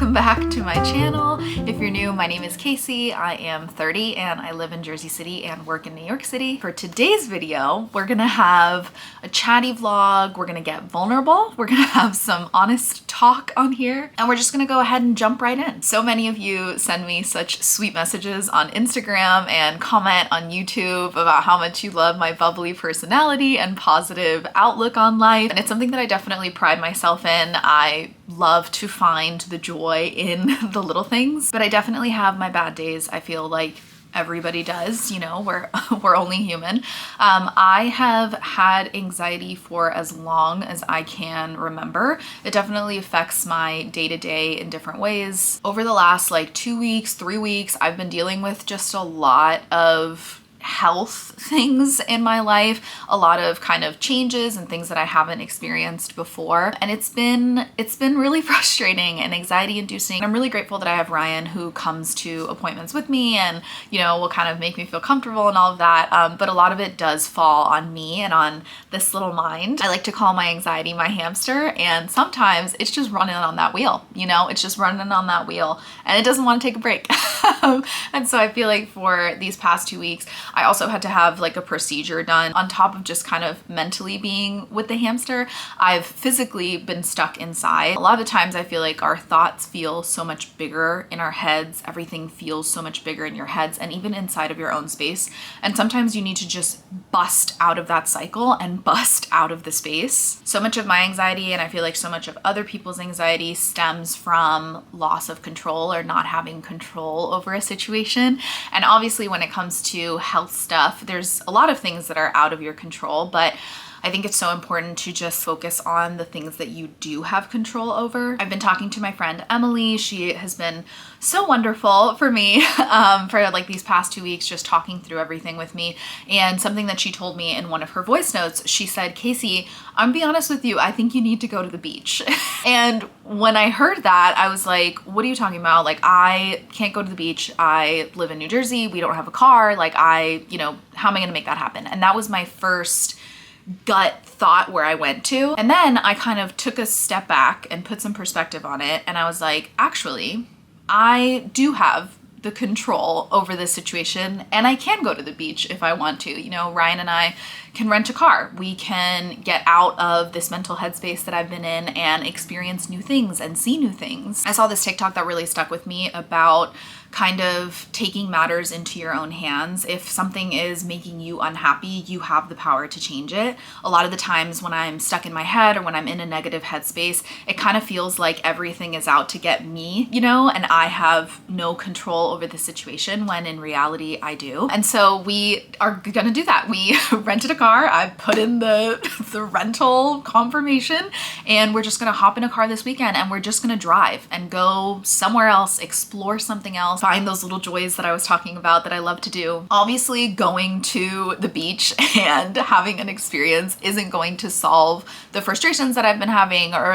welcome back to my channel. If you're new, my name is Casey. I am 30 and I live in Jersey City and work in New York City. For today's video, we're gonna have a chatty vlog. We're gonna get vulnerable. We're gonna have some honest talk on here, and we're just gonna go ahead and jump right in. So many of you send me such sweet messages on Instagram and comment on YouTube about how much you love my bubbly personality and positive outlook on life. And it's something that I definitely pride myself in. I love to find the joy in the little things, but I definitely have my bad days. I feel like everybody does, you know, we're only human. I have had anxiety for as long as I can remember. It definitely affects my day-to-day in different ways. Over the last like 2 weeks, 3 weeks, I've been dealing with just a lot of health things in my life, a lot of kind of changes and things that I haven't experienced before. And it's been really frustrating and anxiety inducing. I'm really grateful that I have Ryan who comes to appointments with me and, you know, will kind of make me feel comfortable and all of that. But a lot of it does fall on me and on this little mind. I like to call my anxiety my hamster, and sometimes it's just running on that wheel, you know, it's just running on that wheel and it doesn't want to take a break. And so I feel like for these past 2 weeks, I also had to have like a procedure done on top of just kind of mentally being with the hamster. I've physically been stuck inside. A lot of the times I feel like our thoughts feel so much bigger in our heads. Everything feels so much bigger in your heads and even inside of your own space. And sometimes you need to just bust out of that cycle and bust out of the space. So much of my anxiety, and I feel like so much of other people's anxiety, stems from loss of control or not having control over a situation. And obviously when it comes to health stuff, there's a lot of things that are out of your control, but I think it's so important to just focus on the things that you do have control over. I've been talking to my friend Emily. She has been so wonderful for me for like these past 2 weeks, just talking through everything with me. And something that she told me in one of her voice notes, she said, "Casey, I'm gonna be honest with you, I think you need to go to the beach." And when I heard that, I was like, what are you talking about? Like, I can't go to the beach. I live in New Jersey. We don't have a car. Like you know, how am I gonna make that happen? And that was my first gut thought where I went to. And then I kind of took a step back and put some perspective on it. And I was like, actually, I do have the control over this situation and I can go to the beach if I want to. You know, Ryan and I can rent a car. We can get out of this mental headspace that I've been in and experience new things and see new things. I saw this TikTok that really stuck with me about kind of taking matters into your own hands. If something is making you unhappy, you have the power to change it. A lot of the times when I'm stuck in my head or when I'm in a negative headspace, it kind of feels like everything is out to get me, you know, and I have no control over the situation when in reality I do. And so we are gonna do that. We rented a car. I put in the rental confirmation and we're just gonna hop in a car this weekend and we're just gonna drive and go somewhere else, explore something else, find those little joys that I was talking about that I love to do. Obviously, going to the beach and having an experience isn't going to solve the frustrations that I've been having, or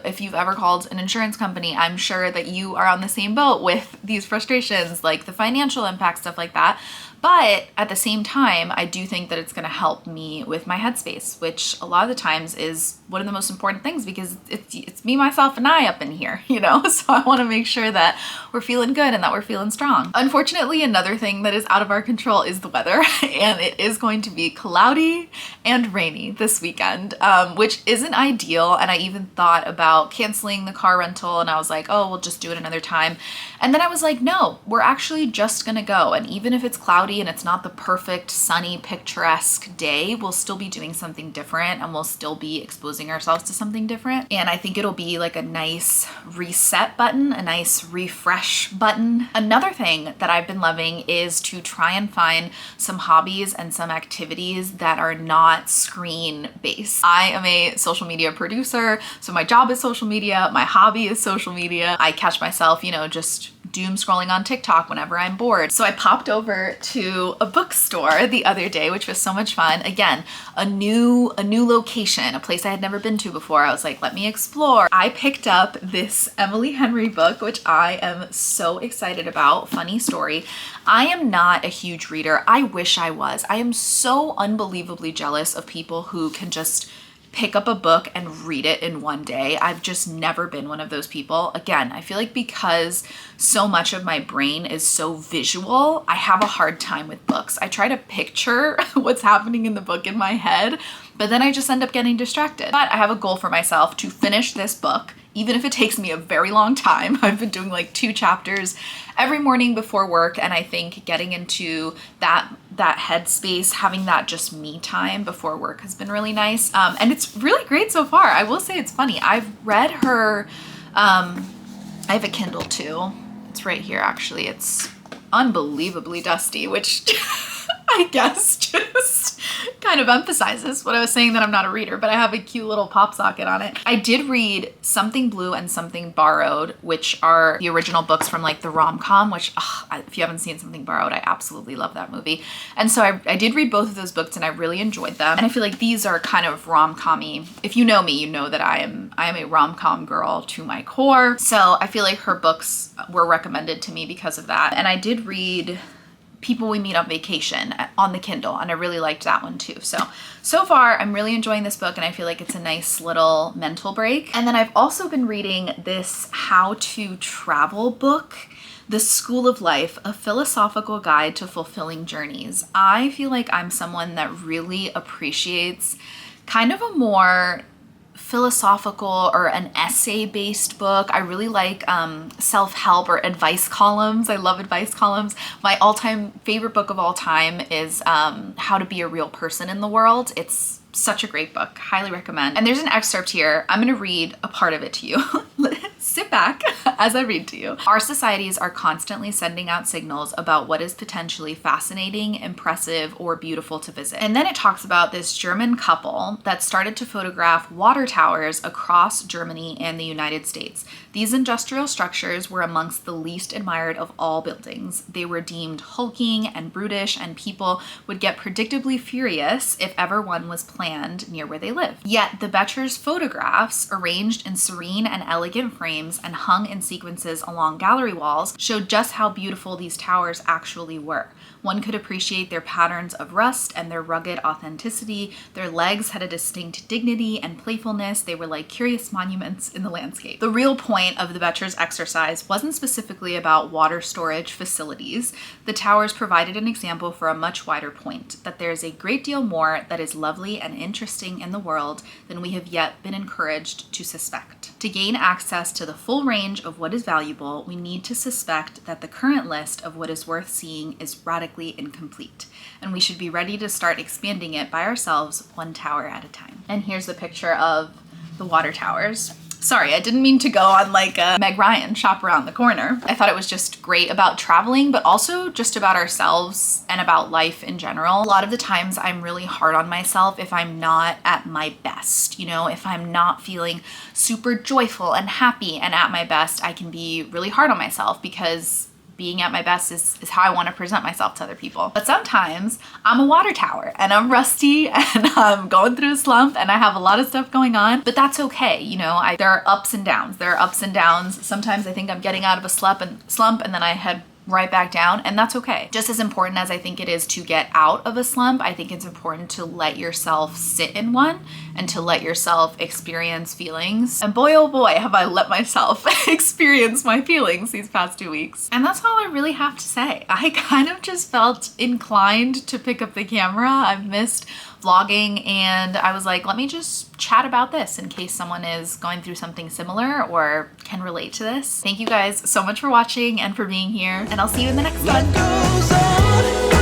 if you've ever called an insurance company, I'm sure that you are on the same boat with these frustrations, like the financial impact, stuff like that. But at the same time, I do think that it's gonna help me with my headspace, which a lot of the times is one of the most important things because it's me, myself, and I up in here, you know? So I wanna make sure that we're feeling good and that we're feeling strong. Unfortunately, another thing that is out of our control is the weather, and it is going to be cloudy and rainy this weekend, which isn't ideal. And I even thought about canceling the car rental, and I was like, oh, we'll just do it another time. And then I was like, no, we're actually just gonna go. And even if it's cloudy and it's not the perfect sunny picturesque day, we'll still be doing something different and we'll still be exposing ourselves to something different. And I think it'll be like a nice reset button, a nice refresh button. Another thing that I've been loving is to try and find some hobbies and some activities that are not screen based. I am a social media producer, so my job is social media, my hobby is social media. I catch myself, you know, just doom scrolling on TikTok whenever I'm bored. So I popped over to a bookstore the other day, which was so much fun. Again, a new location, a place I had never been to before. I was like, let me explore. I picked up this Emily Henry book, which I am so excited about. Funny story. I am not a huge reader. I wish I was. I am so unbelievably jealous of people who can just pick up a book and read it in one day. I've just never been one of those people. Again, I feel like because so much of my brain is so visual, I have a hard time with books. I try to picture what's happening in the book in my head, but then I just end up getting distracted. But I have a goal for myself to finish this book, even if it takes me a very long time. I've been doing like 2 chapters every morning before work, and I think getting into that headspace, having that just me time before work has been really nice. And it's really great so far. I will say it's funny. I've read her, I have a Kindle too. It's right here actually. It's unbelievably dusty, which I guess just kind of emphasizes what I was saying, that I'm not a reader, but I have a cute little pop socket on it. I did read Something Blue and Something Borrowed, which are the original books from like the rom-com, which if you haven't seen Something Borrowed, I absolutely love that movie. And so I did read both of those books and I really enjoyed them. And I feel like these are kind of rom-com-y. If you know me, you know that I am a rom-com girl to my core. So I feel like her books were recommended to me because of that. And I did read People We Meet on Vacation on the Kindle, and I really liked that one too. So far I'm really enjoying this book, and I feel like it's a nice little mental break. And then I've also been reading this How to Travel book, The School of Life, A Philosophical Guide to Fulfilling Journeys. I feel like I'm someone that really appreciates kind of a more philosophical or an essay-based book. I really like self-help or advice columns. I love advice columns. My all-time favorite book of all time is How to Be a Real Person in the World. It's such a great book. Highly recommend. And there's an excerpt here. I'm going to read a part of it to you. Sit back as I read to you. Our societies are constantly sending out signals about what is potentially fascinating, impressive, or beautiful to visit. And then it talks about this German couple that started to photograph water towers across Germany and the United States. These industrial structures were amongst the least admired of all buildings. They were deemed hulking and brutish, and people would get predictably furious if ever one was planned near where they lived. Yet the Betchers' photographs, arranged in serene and elegant frames and hung in sequences along gallery walls, showed just how beautiful these towers actually were. One could appreciate their patterns of rust and their rugged authenticity. Their legs had a distinct dignity and playfulness. They were like curious monuments in the landscape. The real point of the Betchers exercise wasn't specifically about water storage facilities. The towers provided an example for a much wider point, that there's a great deal more that is lovely and interesting in the world than we have yet been encouraged to suspect. To gain access to the full range of what is valuable, we need to suspect that the current list of what is worth seeing is radically incomplete, and we should be ready to start expanding it by ourselves, one tower at a time. And here's the picture of the water towers. Sorry, I didn't mean to go on like a Meg Ryan shop around the corner. I thought it was just great about traveling, but also just about ourselves and about life in general. A lot of the times I'm really hard on myself if I'm not at my best. You know, if I'm not feeling super joyful and happy and at my best, I can be really hard on myself, because being at my best is how I want to present myself to other people. But sometimes I'm a water tower and I'm rusty and I'm going through a slump and I have a lot of stuff going on, but that's okay. You know, there are ups and downs. There are ups and downs. Sometimes I think I'm getting out of a slump and then I head right back down, and that's okay. Just as important as I think it is to get out of a slump, I think it's important to let yourself sit in one and to let yourself experience feelings. And boy, oh boy, have I let myself experience my feelings these past 2 weeks. And that's all I really have to say. I kind of just felt inclined to pick up the camera. I've missed vlogging, and I was like, let me just chat about this in case someone is going through something similar or can relate to this. Thank you guys so much for watching and for being here, and I'll see you in the next one.